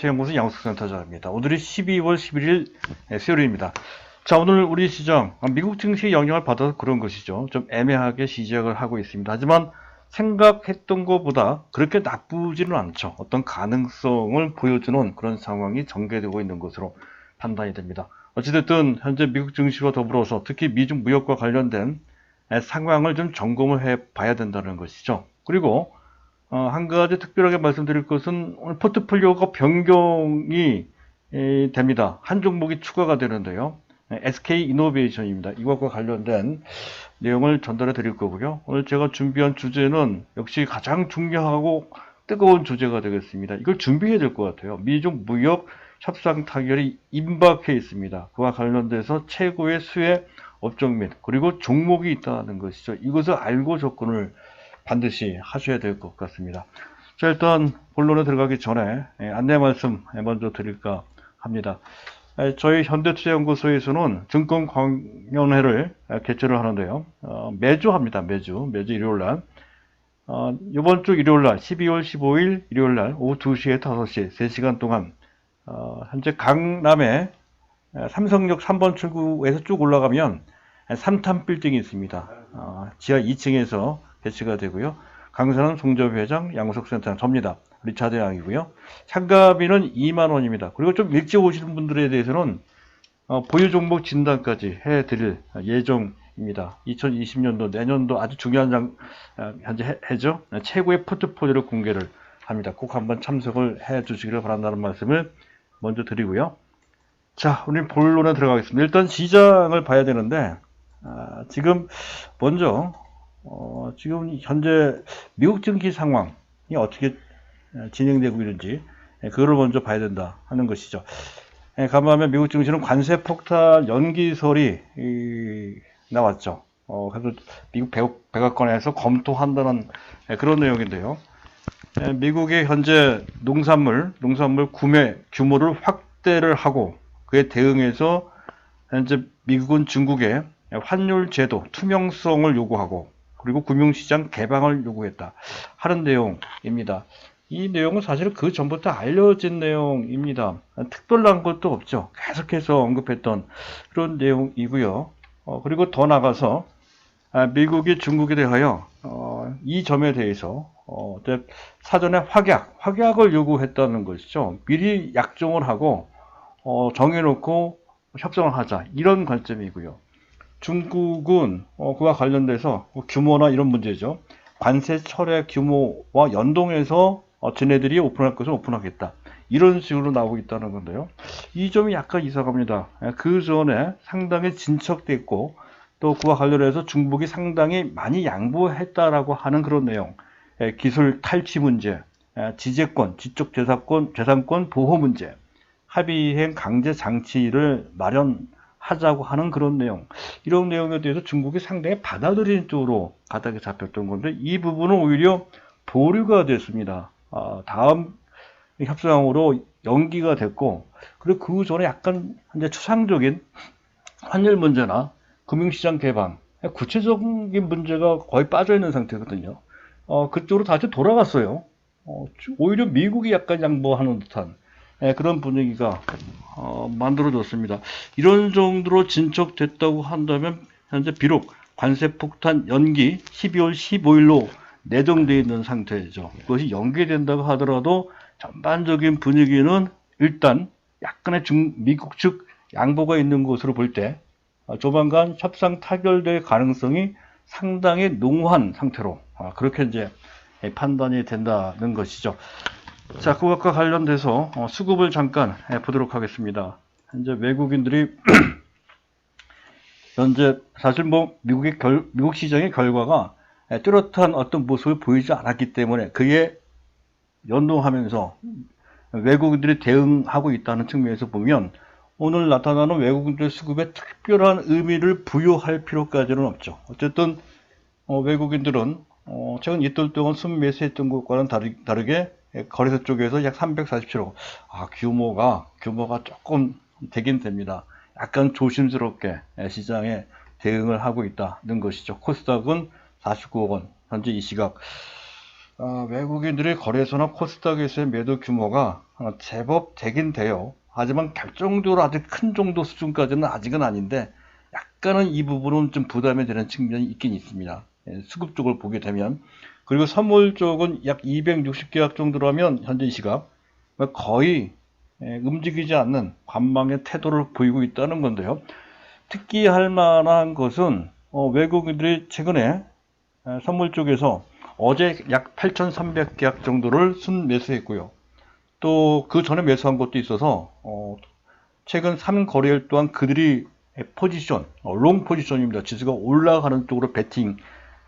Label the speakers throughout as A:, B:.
A: 현대투자연구소 양석센터장입니다. 오늘이 12월 11일 수요일입니다. 자, 오늘 우리 시장 미국 증시의 영향을 받아서 그런 것이죠. 좀 애매하게 시작을 하고 있습니다. 하지만 생각했던 것보다 그렇게 나쁘지는 않죠. 어떤 가능성을 보여주는 그런 상황이 전개되고 있는 것으로 판단이 됩니다. 어찌됐든 현재 미국 증시와 더불어서 특히 미중 무역과 관련된 상황을 좀 점검을 해 봐야 된다는 것이죠. 그리고 한 가지 특별하게 말씀드릴 것은 오늘 포트폴리오가 변경이 됩니다. 한 종목이 추가가 되는데요. SK 이노베이션입니다. 이것과 관련된 내용을 전달해 드릴 거고요. 오늘 제가 준비한 주제는 역시 가장 중요하고 뜨거운 주제가 되겠습니다. 이걸 준비해야 될 것 같아요. 미중 무역 협상 타결이 임박해 있습니다. 그와 관련돼서 최고의 수혜 업종 및 그리고 종목이 있다는 것이죠. 이것을 알고 접근을 반드시 하셔야 될 것 같습니다. 자, 일단 본론에 들어가기 전에 안내 말씀 먼저 드릴까 합니다. 저희 현대투자연구소에서는 증권광연회를 개최를 하는데요. 매주 합니다. 매주 일요일날. 이번 주 일요일날 12월 15일 일요일날 오후 2시에 5시 3시간 동안 현재 강남에 삼성역 3번 출구에서 쭉 올라가면 3탄 빌딩이 있습니다. 지하 2층에서 개최가 되고요. 강사는 송재호 회장, 양우석 센터장, 접니다. 리차드 양이고요. 참가비는 2만원입니다. 그리고 좀 일찍 오시는 분들에 대해서는 보유 종목 진단까지 해드릴 예정입니다. 2020년도 내년도 아주 중요한 현재 해죠. 최고의 포트폴리오를 공개를 합니다. 꼭 한번 참석을 해 주시기를 바란다는 말씀을 먼저 드리고요. 자, 우리 본론에 들어가겠습니다. 일단 시장을 봐야 되는데 지금 먼저 지금 현재 미국 증시 상황이 어떻게 진행되고 있는지 그걸 먼저 봐야 된다 하는 것이죠. 간밤에 미국 증시는 관세 폭탄 연기설이 나왔죠. 그래서 미국 백악관에서 검토한다는 그런 내용인데요. 미국의 현재 농산물 구매 규모를 확대를 하고 그에 대응해서 현재 미국은 중국의 환율 제도 투명성을 요구하고 그리고 금융시장 개방을 요구했다 하는 내용입니다. 이 내용은 사실 그 전부터 알려진 내용입니다. 특별한 것도 없죠. 계속해서 언급했던 그런 내용이고요. 그리고 더 나가서 미국이 중국에 대하여 이 점에 대해서 사전에 확약을 요구했다는 것이죠. 미리 약정을 하고 정해놓고 협상을 하자 이런 관점이고요. 중국은 그와 관련돼서 규모나 이런 문제죠. 관세 철회 규모와 연동해서 지네들이 오픈할 것을 오픈하겠다. 이런 식으로 나오고 있다는 건데요. 이 점이 약간 이상합니다. 그 전에 상당히 진척됐고 또 그와 관련해서 중국이 상당히 많이 양보했다라고 하는 그런 내용. 기술 탈취 문제, 지재권, 재산권 보호 문제, 합의행 강제 장치를 마련하자고 하는 그런 내용. 이런 내용에 대해서 중국이 상당히 받아들이는 쪽으로 가닥이 잡혔던 건데 이 부분은 오히려 보류가 됐습니다. 다음 협상으로 연기가 됐고 그리고 그 전에 약간 이제 추상적인 환율 문제나 금융시장 개방, 구체적인 문제가 거의 빠져 있는 상태거든요. 그쪽으로 다시 돌아갔어요. 오히려 미국이 약간 양보하는 듯한 그런 분위기가 만들어졌습니다. 이런 정도로 진척됐다고 한다면 현재 비록 관세 폭탄 연기 12월 15일로 내정되어 있는 상태죠. 그것이 연기된다고 하더라도 전반적인 분위기는 일단 약간의 미국 측 양보가 있는 것으로 볼 때 조만간 협상 타결될 가능성이 상당히 농후한 상태로 그렇게 이제 판단이 된다는 것이죠. 자, 그것과 관련돼서 수급을 잠깐 보도록 하겠습니다. 현재 외국인들이 현재 사실 뭐 미국 시장의 결과가 뚜렷한 어떤 모습을 보이지 않았기 때문에 그에 연동하면서 외국인들이 대응하고 있다는 측면에서 보면 오늘 나타나는 외국인들 수급에 특별한 의미를 부여할 필요까지는 없죠. 어쨌든 외국인들은 최근 이틀 동안 순매수했던 것과는 다르게 거래소 쪽에서 약 347억. 규모가 조금 되긴 됩니다. 약간 조심스럽게 시장에 대응을 하고 있다는 것이죠. 코스닥은 49억 원, 현재 이 시각 외국인들의 거래소나 코스닥에서의 매도 규모가 제법 되긴 돼요. 하지만 결정적으로 아주 큰 정도 수준까지는 아직은 아닌데 약간은 이 부분은 좀 부담이 되는 측면이 있긴 있습니다. 수급 쪽을 보게 되면. 그리고 선물 쪽은 약 260계약 정도라면 현재 이 시각 거의 움직이지 않는 관망의 태도를 보이고 있다는 건데요. 특히 할 만한 것은 외국인들이 최근에 선물 쪽에서 어제 약 8,300계약 정도를 순매수했고요. 또 그 전에 매수한 것도 있어서 최근 3거래일 동안 그들이 포지션, 롱 포지션입니다. 지수가 올라가는 쪽으로 베팅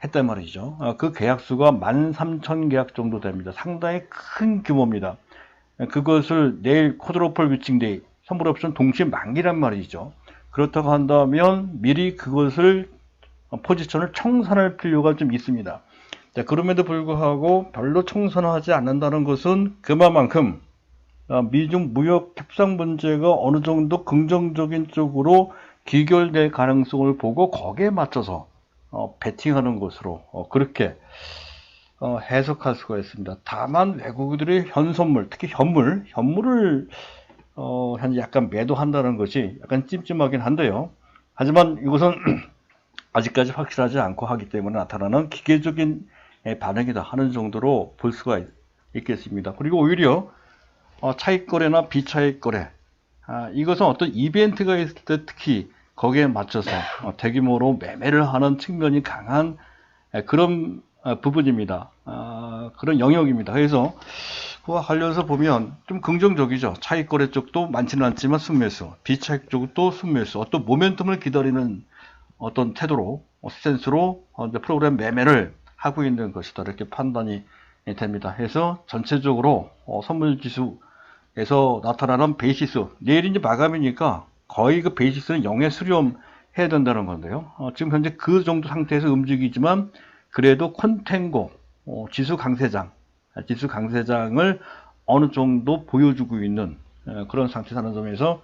A: 했단 말이죠. 그 계약수가 13,000계약 정도 됩니다. 상당히 큰 규모입니다. 그것을 내일 쿼드로플 위칭데이, 선물 옵션 동시에 만기란 말이죠. 그렇다고 한다면 미리 그것을 포지션을 청산할 필요가 좀 있습니다. 자, 그럼에도 불구하고 별로 청산하지 않는다는 것은 그만큼 미중 무역 협상 문제가 어느 정도 긍정적인 쪽으로 귀결될 가능성을 보고 거기에 맞춰서 베팅하는 것으로 그렇게 해석할 수가 있습니다. 다만 외국인들의 현선물, 특히 현물을 현재 약간 매도한다는 것이 약간 찜찜하긴 한데요. 하지만 이것은 아직까지 확실하지 않고 하기 때문에 나타나는 기계적인 반응이다 하는 정도로 볼 수가 있겠습니다. 그리고 오히려 차익 거래나 비차익 거래, 이것은 어떤 이벤트가 있을 때 특히 거기에 맞춰서 대규모로 매매를 하는 측면이 강한 그런 부분입니다. 그런 영역입니다. 그래서 그와 관련해서 보면 좀 긍정적이죠. 차익 거래 쪽도 많지는 않지만 순매수, 비차익 쪽도 순매수, 어떤 모멘텀을 기다리는 어떤 태도로, 스탠스로 프로그램 매매를 하고 있는 것이다. 이렇게 판단이 됩니다. 그래서 전체적으로 선물지수에서 나타나는 베이시스, 내일 이제 마감이니까 거의 그 베이시스는 0에 수렴해야 된다는 건데요. 지금 현재 그 정도 상태에서 움직이지만 그래도 콘텐고 지수 강세장을 어느 정도 보여주고 있는 그런 상태라는 점에서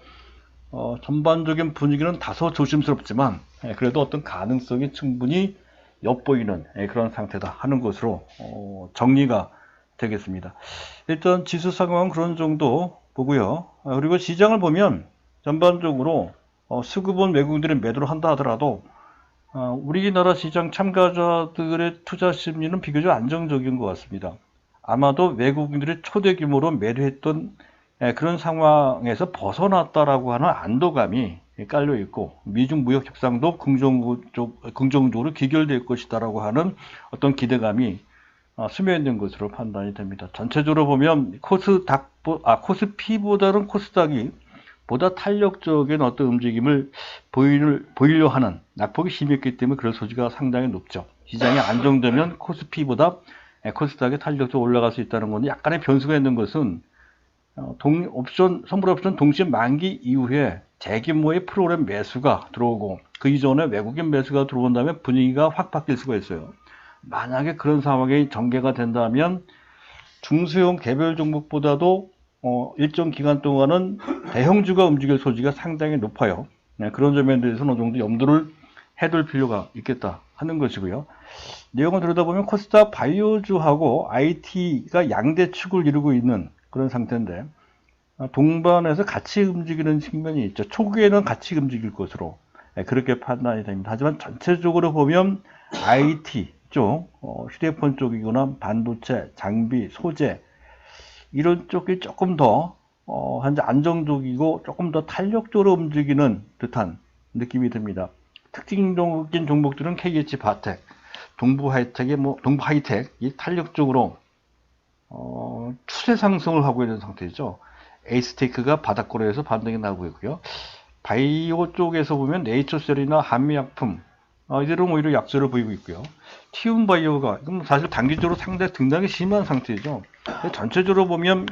A: 전반적인 분위기는 다소 조심스럽지만 그래도 어떤 가능성이 충분히 엿보이는 그런 상태다 하는 것으로 정리가 되겠습니다. 일단 지수 상황은 그런 정도 보고요. 그리고 시장을 보면 전반적으로 수급은 외국인들이 매도를 한다 하더라도 우리나라 시장 참가자들의 투자 심리는 비교적 안정적인 것 같습니다. 아마도 외국인들이 초대 규모로 매도했던 그런 상황에서 벗어났다라고 하는 안도감이 깔려 있고 미중 무역 협상도 긍정적으로 기결될 것이다라고 하는 어떤 기대감이 스며 있는 것으로 판단이 됩니다. 전체적으로 보면 코스피보다는 코스닥이 보다 탄력적인 어떤 움직임을 보이려 하는 낙폭이 심했기 때문에 그럴 소지가 상당히 높죠. 시장이 안정되면 코스피보다 코스닥이 탄력적으로 올라갈 수 있다는 건데 약간의 변수가 있는 것은 선물 옵션 동시에 만기 이후에 대규모의 프로그램 매수가 들어오고 그 이전에 외국인 매수가 들어온다면 분위기가 확 바뀔 수가 있어요. 만약에 그런 상황이 전개가 된다면 중소형 개별 종목보다도 일정 기간 동안은 대형주가 움직일 소지가 상당히 높아요. 그런 점에 대해서는 어느 정도 염두를 해둘 필요가 있겠다 하는 것이고요. 내용을 들여다보면 코스닥 바이오주하고 IT가 양대축을 이루고 있는 그런 상태인데 동반해서 같이 움직이는 측면이 있죠. 초기에는 같이 움직일 것으로 그렇게 판단이 됩니다. 하지만 전체적으로 보면 IT 쪽, 휴대폰 쪽이거나 반도체, 장비, 소재 이런 쪽이 조금 더 현재 안정적이고 조금 더 탄력적으로 움직이는 듯한 느낌이 듭니다. 특징적인 종목들은 KH 바텍, 동부 하이텍이 탄력적으로 추세 상승을 하고 있는 상태죠. 에이스테이크가 바닥거래에서 반등이 나오고 있고요. 바이오 쪽에서 보면 네이처셀이나 한미약품 이들은 오히려 약세를 보이고 있고요. 티움바이오가 사실 단기적으로 상당히 등락이 심한 상태죠. 전체적으로 보면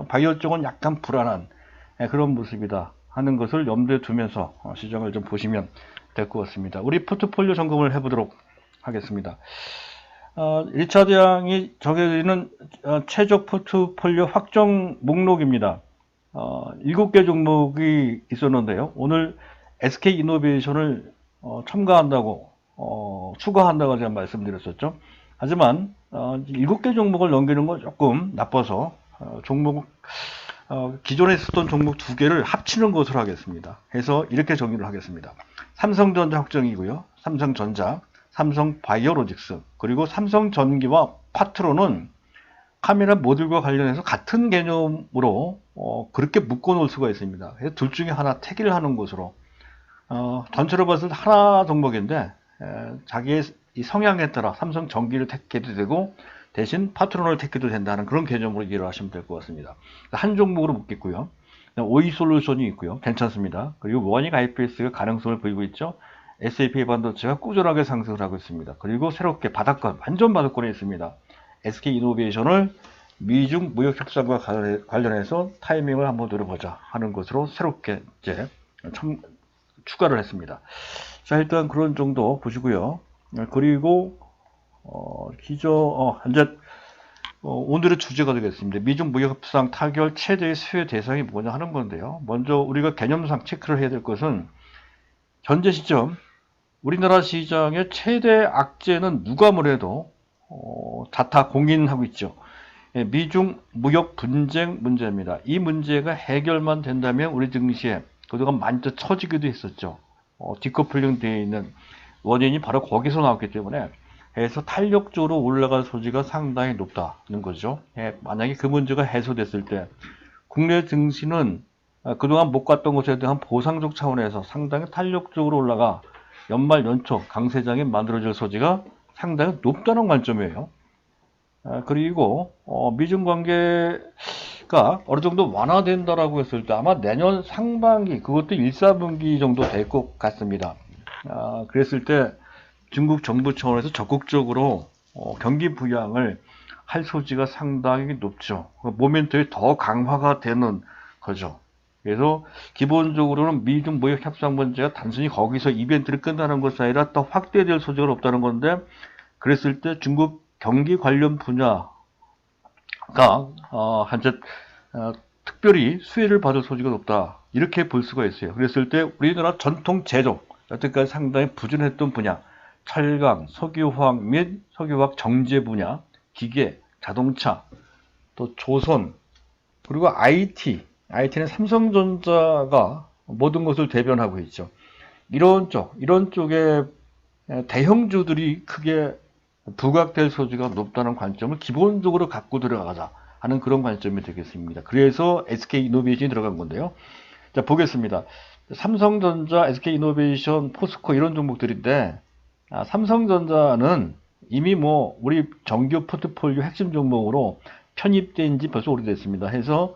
A: 바이오 쪽은 약간 불안한 그런 모습이다 하는 것을 염두에 두면서 시장을 좀 보시면 될 것 같습니다. 우리 포트폴리오 점검을 해보도록 하겠습니다. 1차 대항이 정해지는 최적 포트폴리오 확정 목록입니다. 7개 종목이 있었는데요. 오늘 SK이노베이션을 첨가한다고 추가한다고 제가 말씀드렸었죠. 하지만 7개 종목을 넘기는 건 조금 나빠서 기존에 쓰던 종목 2개를 합치는 것으로 하겠습니다. 해서 이렇게 정리를 하겠습니다. 삼성전자 확정이고요. 삼성전자, 삼성바이오로직스, 그리고 삼성전기와 파트론은 카메라 모듈과 관련해서 같은 개념으로 그렇게 묶어 놓을 수가 있습니다. 그래서 둘 중에 하나 택일 하는 것으로 전체로 봤을 때 하나 종목인데 자기의 이 성향에 따라 삼성전기를 택해도 되고 대신 파트론을 택해도 된다는 그런 개념으로 이해를 하시면 될 것 같습니다. 한 종목으로 묶겠고요. 오이솔루션이 있고요. 괜찮습니다. 그리고 원익 IPS가 가능성을 보이고 있죠. SAP 반도체가 꾸준하게 상승을 하고 있습니다. 그리고 새롭게 바닥권, 완전 바닥권에 있습니다. SK이노베이션을 미중 무역 협상과 관련해서 타이밍을 한번 노려보자 하는 것으로 새롭게 이제 추가를 했습니다. 자, 일단 그런 정도 보시고요. 그리고 오늘의 주제가 되겠습니다. 미중 무역 협상 타결 최대의 수혜 대상이 뭐냐 하는 건데요. 먼저 우리가 개념상 체크를 해야 될 것은 현재 시점 우리나라 시장의 최대 악재는 누가 뭐래도 자타 공인하고 있죠. 미중 무역 분쟁 문제입니다. 이 문제가 해결만 된다면 우리 증시에 그동안 많이 처지기도 했었죠. 디커플링 되어 있는 원인이 바로 거기서 나왔기 때문에 해서 탄력적으로 올라갈 소지가 상당히 높다는 거죠. 만약에 그 문제가 해소됐을 때 국내 증시는 그동안 못 갔던 것에 대한 보상적 차원에서 상당히 탄력적으로 올라가 연말 연초 강세장이 만들어질 소지가 상당히 높다는 관점이에요. 그리고 미중 관계가 어느 정도 완화된다라고 했을 때 아마 내년 상반기 그것도 1, 4분기 정도 될 것 같습니다. 그랬을 때 중국 정부 차원에서 적극적으로 경기 부양을 할 소지가 상당히 높죠. 모멘텀이 더 강화가 되는 거죠. 그래서 기본적으로는 미중 무역 협상 문제가 단순히 거기서 이벤트를 끝나는 것이 아니라 더 확대될 소지가 높다는 건데, 그랬을 때 중국 경기 관련 분야가 현재 특별히 수혜를 받을 소지가 높다, 이렇게 볼 수가 있어요. 그랬을 때 우리나라 전통 제조, 여태까지 상당히 부진했던 분야, 철강, 석유화학 및 석유화학 정제 분야, 기계, 자동차, 또 조선, 그리고 IT는 삼성전자가 모든 것을 대변하고 있죠. 이런 쪽에 대형주들이 크게 부각될 소지가 높다는 관점을 기본적으로 갖고 들어가자 하는 그런 관점이 되겠습니다. 그래서 SK이노베이션이 들어간 건데요. 자, 보겠습니다. 삼성전자, SK이노베이션, 포스코 이런 종목들인데, 삼성전자는 이미 우리 정규 포트폴리오 핵심 종목으로 편입된 지 벌써 오래됐습니다. 해서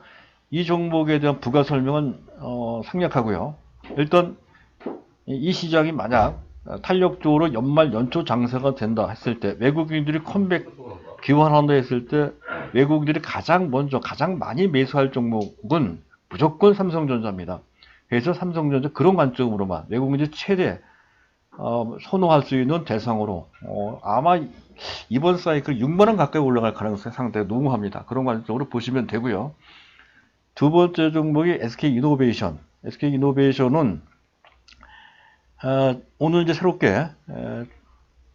A: 이 종목에 대한 부가 설명은 생략하고요. 일단 이 시장이 만약 탄력적으로 연말 연초 장세가 된다 했을 때, 외국인들이 컴백 귀환한다 했을 때 외국인들이 가장 많이 매수할 종목은 무조건 삼성전자입니다. 그래서 삼성전자 그런 관점으로만 외국인들이 최대 선호할 수 있는 대상으로 아마 이번 사이클 6만원 가까이 올라갈 가능성이 상당히 농후합니다. 그런 관점으로 보시면 되고요. 두 번째 종목이 SK이노베이션. SK이노베이션은 오늘 이제 새롭게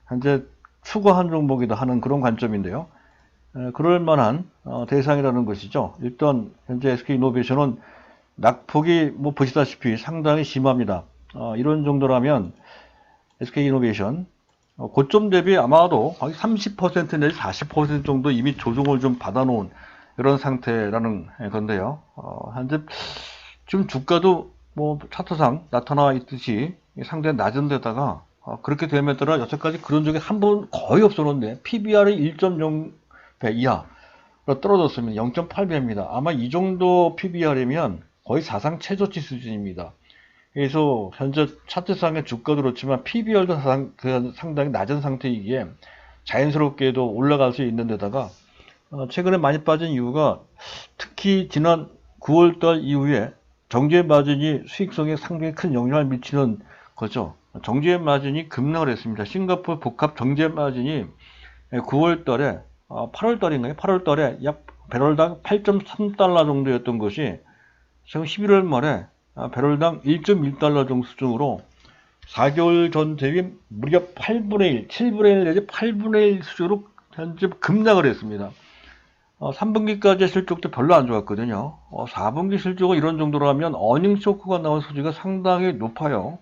A: 현재 추가한 종목이다 하는 그런 관점인데요. 그럴 만한 대상이라는 것이죠. 일단 현재 SK이노베이션은 낙폭이 보시다시피 상당히 심합니다. 이런 정도라면 SK이노베이션 고점 대비 아마도 거의 30% 내지 40% 정도 이미 조정을 좀 받아놓은 이런 상태라는 건데요. 현재 좀 주가도 차트상 나타나 있듯이 상당히 낮은 데다가 그렇게 되면 따라 여태까지 그런 적이 한 번 거의 없었는데 PBR이 1.0배 이하로 떨어졌으면 0.8배입니다. 아마 이 정도 PBR이면 거의 사상 최저치 수준입니다. 그래서 현재 차트상의 주가도 그렇지만 PBR도 상당히 낮은 상태이기에 자연스럽게도 올라갈 수 있는 데다가 최근에 많이 빠진 이유가 특히 지난 9월달 이후에 정제 마진이 수익성에 상당히 큰 영향을 미치는 거죠. 정제 마진이 급락을 했습니다. 싱가포르 복합 정제 마진이 9월달에 8월달에 약 배럴당 8.3달러 정도였던 것이 지금 11월 말에 배럴당 1.1달러 정도 수준으로 4개월 전 대비 무려 8분의 1, 7분의 1 내지 8분의 1 수준으로 현재 급락을 했습니다. 3분기까지 실적도 별로 안 좋았거든요. 4분기 실적은 이런 정도라면 어닝 쇼크가 나올 소지가 상당히 높아요.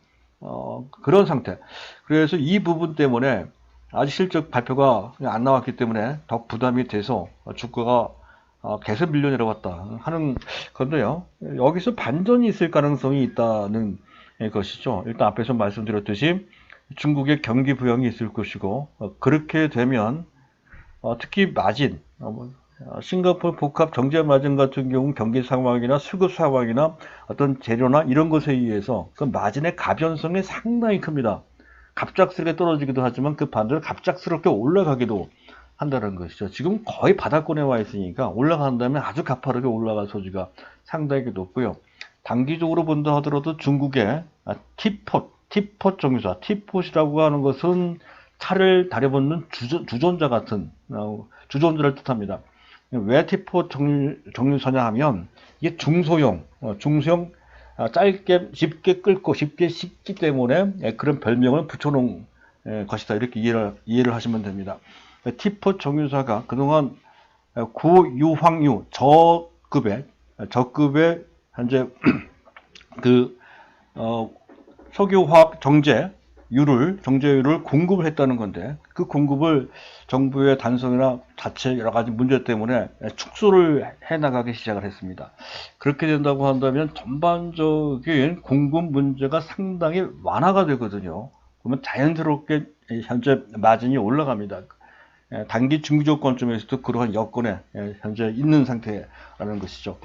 A: 그런 상태. 그래서 이 부분 때문에 아직 실적 발표가 안 나왔기 때문에 더 부담이 돼서 주가가 계속 밀려 내려왔다 하는 건데요. 여기서 반전이 있을 가능성이 있다는 것이죠. 일단 앞에서 말씀드렸듯이 중국의 경기 부양이 있을 것이고, 그렇게 되면 특히 마진, 싱가포르 복합 정제 마진 같은 경우 경기 상황이나 수급 상황이나 어떤 재료나 이런 것에 의해서 그 마진의 가변성이 상당히 큽니다. 갑작스럽게 떨어지기도 하지만 그 반대로 갑작스럽게 올라가기도 한다는 것이죠. 지금 거의 바닥권에 와 있으니까 올라간다면 아주 가파르게 올라갈 소지가 상당히 높고요. 단기적으로 본다 하더라도 중국의 티폿 정유사, 티폿이라고 하는 것은 차를 다려붙는 주전자 같은 주전자를 뜻합니다. 왜 티폿 정유사냐 하면 이게 중소형 짧게 쉽게 끓고 쉽게 식기 때문에 그런 별명을 붙여놓은 것이다, 이렇게 이해를 하시면 됩니다. 티폿 정유사가 그동안 고유황유 저급의 현재 석유화학 정제유를 공급을 했다는 건데, 그 공급을 정부의 단속이나 자체 여러 가지 문제 때문에 축소를 해나가기 시작을 했습니다. 그렇게 된다고 한다면 전반적인 공급 문제가 상당히 완화가 되거든요. 그러면 자연스럽게 현재 마진이 올라갑니다. 단기 중저권쯤에서도 그러한 여건에 현재 있는 상태라는 것이죠.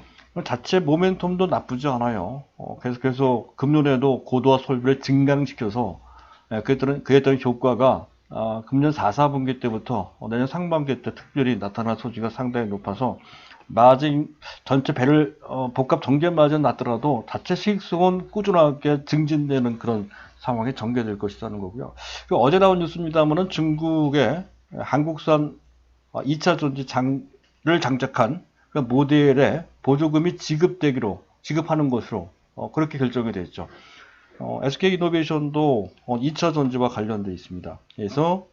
A: 자체 모멘텀도 나쁘지 않아요. 계속해서 금년에도 고도화 설비를 증강시켜서 그에 따른 효과가 금년 4, 4분기 때부터 내년 상반기 때 특별히 나타날 소지가 상당히 높아서 마진 전체 복합 정제 마진 낮더라도 자체 수익성은 꾸준하게 증진되는 그런 상황이 전개될 것이라는 거고요. 어제 나온 뉴스입니다만은 중국의 한국산 2차 전지를 장착한 그 모델에 보조금이 지급하는 것으로 그렇게 결정이 됐죠. SK이노베이션도 2차 전지와 관련되어 있습니다. 그래서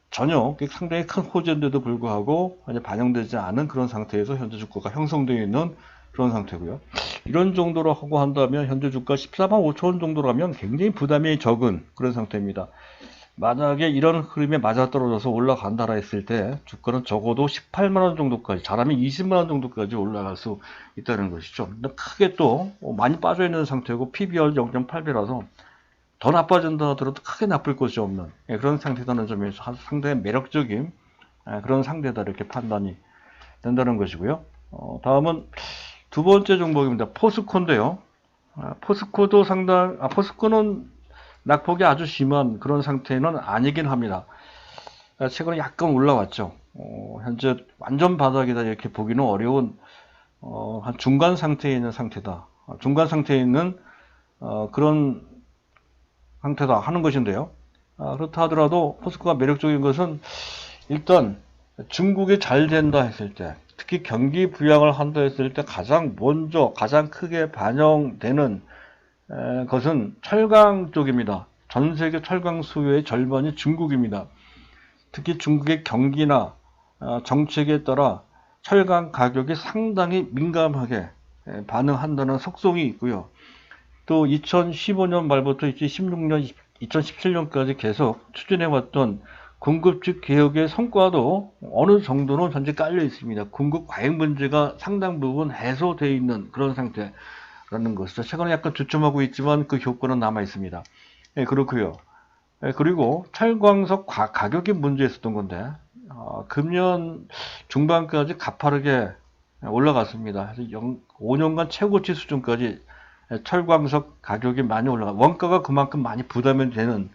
A: 전혀 상당히 큰 호재인데도 불구하고 반영되지 않은 그런 상태에서 현재 주가가 형성되어 있는 그런 상태고요. 이런 정도로 하고 한다면 현재 주가 14만 5천 원 정도라면 굉장히 부담이 적은 그런 상태입니다. 만약에 이런 흐름에 맞아떨어져서 올라간다라 했을 때 주가는 적어도 18만 원 정도까지, 잘하면 20만 원 정도까지 올라갈 수 있다는 것이죠. 근데 크게 또 많이 빠져 있는 상태고 PBR 0.8배라서 더 나빠진다 하더라도 크게 나쁠 것이 없는 그런 상태라는 점에서 상당히 매력적인 그런 상태다, 이렇게 판단이 된다는 것이고요. 다음은 두 번째 종목입니다. 포스코인데요. 포스코는 낙폭이 아주 심한 그런 상태는 아니긴 합니다. 최근에 약간 올라왔죠. 현재 완전 바닥이다 이렇게 보기는 어려운 한 중간 상태에 있는 상태다. 중간 상태에 있는 그런 상태다 하는 것인데요. 그렇다 하더라도 포스코가 매력적인 것은 일단 중국이 잘 된다 했을 때, 특히 경기 부양을 한다 했을 때 가장 크게 반영되는 것은 철강 쪽입니다. 전 세계 철강 수요의 절반이 중국입니다. 특히 중국의 경기나 정책에 따라 철강 가격이 상당히 민감하게 반응한다는 속성이 있고요. 또 2015년 말부터 2016년, 2017년까지 계속 추진해왔던 공급직 개혁의 성과도 어느 정도는 현재 깔려 있습니다. 공급 과잉 문제가 상당 부분 해소되어 있는 그런 상태라는 것이죠. 최근에 약간 주춤하고 있지만 그 효과는 남아 있습니다. 그렇고요. 그리고 철광석 가격이 문제 있었던 건데 금년 중반까지 가파르게 올라갔습니다. 5년간 최고치 수준까지 철광석 가격이 많이 원가가 그만큼 많이 부담이 되는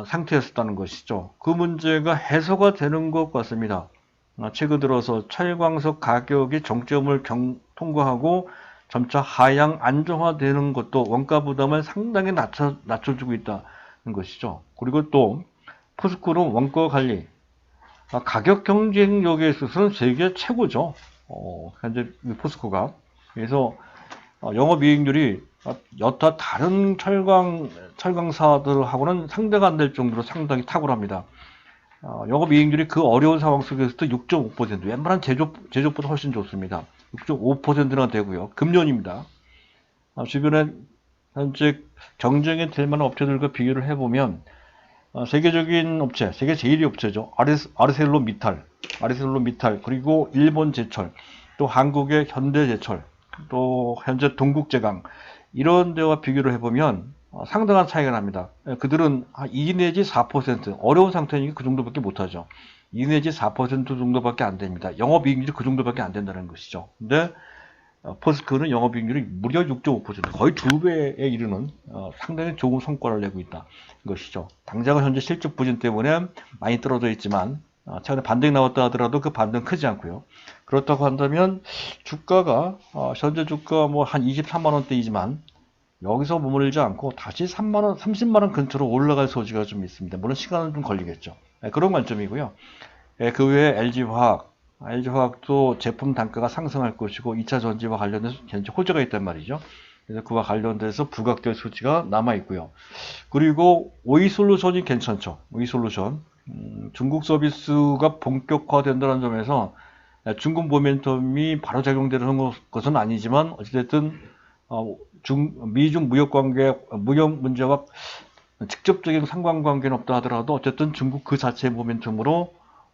A: 상태였었다는 것이죠. 그 문제가 해소가 되는 것 같습니다. 최근 들어서 철광석 가격이 정점을 통과하고 점차 하향 안정화되는 것도 원가 부담을 상당히 낮춰주고 있다는 것이죠. 그리고 또 포스코는 원가 관리, 가격 경쟁력에 있어서는 세계 최고죠. 현재 포스코가. 그래서 영업이익률이 여타 다른 철강사들하고는 상대가 안 될 정도로 상당히 탁월합니다. 영업이익률이 그 어려운 상황 속에서도 6.5%, 웬만한 제조업보다 훨씬 좋습니다. 6.5%나 되고요. 금년입니다. 주변에 현재 경쟁이 될 만한 업체들과 비교를 해보면 세계적인 업체, 세계 제1위 업체죠. 아르셀로미탈, 그리고 일본 제철, 또 한국의 현대제철, 또 현재 동국제강, 이런 데와 비교를 해보면 상당한 차이가 납니다. 그들은 2 내지 4%, 어려운 상태니까 그 정도밖에 못하죠. 2 내지 4% 정도밖에 안 됩니다. 영업이익률이 그 정도밖에 안 된다는 것이죠. 근데 포스코는 영업이익률이 무려 6.5%, 거의 2배에 이르는 상당히 좋은 성과를 내고 있다는 것이죠. 당장은 현재 실적 부진 때문에 많이 떨어져 있지만 최근에 반등이 나왔다 하더라도 그 반등은 크지 않고요. 그렇다고 한다면 주가가 현재 주가 뭐 한 23만 원대이지만 여기서 머물지 않고 다시 3만 원, 30만 원 근처로 올라갈 소지가 좀 있습니다. 물론 시간은 좀 걸리겠죠. 그런 관점이고요. 그 외에 LG화학도 제품 단가가 상승할 것이고 2차 전지와 관련해서 현재 호재가 있단 말이죠. 그래서 그와 관련돼서 부각될 수치가 남아 있고요. 그리고 오이솔루션이 괜찮죠. 오이솔루션. 중국 서비스가 본격화된다는 점에서 중국 모멘텀이 바로 작용되는 것은 아니지만 어찌됐든 미중 무역 문제와 직접적인 상관관계는 없다 하더라도 어쨌든 중국 그 자체의 모멘텀으로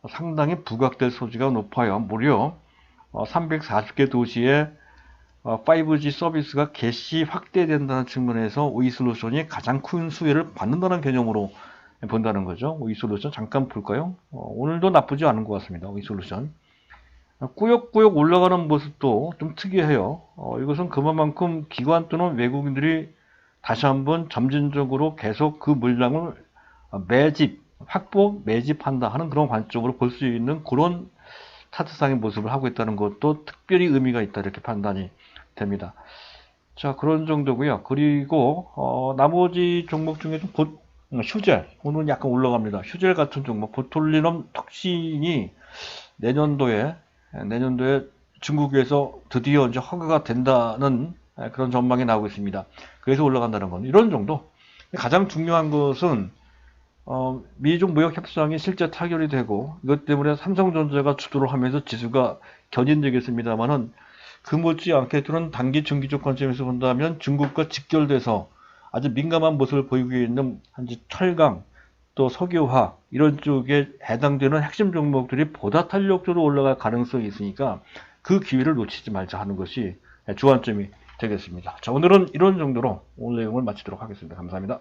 A: 상당히 부각될 소지가 높아요. 무려 340개 도시에 5G 서비스가 개시 확대된다는 측면에서 오이솔루션이 가장 큰 수혜를 받는다는 개념으로 본다는 거죠. 오이솔루션 잠깐 볼까요? 오늘도 나쁘지 않은 것 같습니다. 오이솔루션 꾸역꾸역 올라가는 모습도 좀 특이해요. 이것은 그만큼 기관 또는 외국인들이 다시 한번 점진적으로 계속 그 물량을 매집한다 하는 그런 관점으로 볼 수 있는 그런 차트상의 모습을 하고 있다는 것도 특별히 의미가 있다 이렇게 판단이 됩니다. 자, 그런 정도고요. 그리고 나머지 종목 중에 좀 슈젤 오늘 약간 올라갑니다. 슈젤 같은 종목 보톨리넘 톡신이 내년도에 중국에서 드디어 이제 허가가 된다는 그런 전망이 나오고 있습니다. 그래서 올라간다는 건 이런 정도. 가장 중요한 것은 미중 무역 협상이 실제 타결이 되고 이것 때문에 삼성전자가 주도를 하면서 지수가 견인되겠습니다만은 그 못지않게 또는 단기 중기적 관점에서 본다면 중국과 직결돼서 아주 민감한 모습을 보이고 있는 현재 철강 또 석유화 이런 쪽에 해당되는 핵심 종목들이 보다 탄력적으로 올라갈 가능성이 있으니까 그 기회를 놓치지 말자 하는 것이 주안점이 되겠습니다. 자, 오늘은 이런 정도로 오늘 내용을 마치도록 하겠습니다. 감사합니다.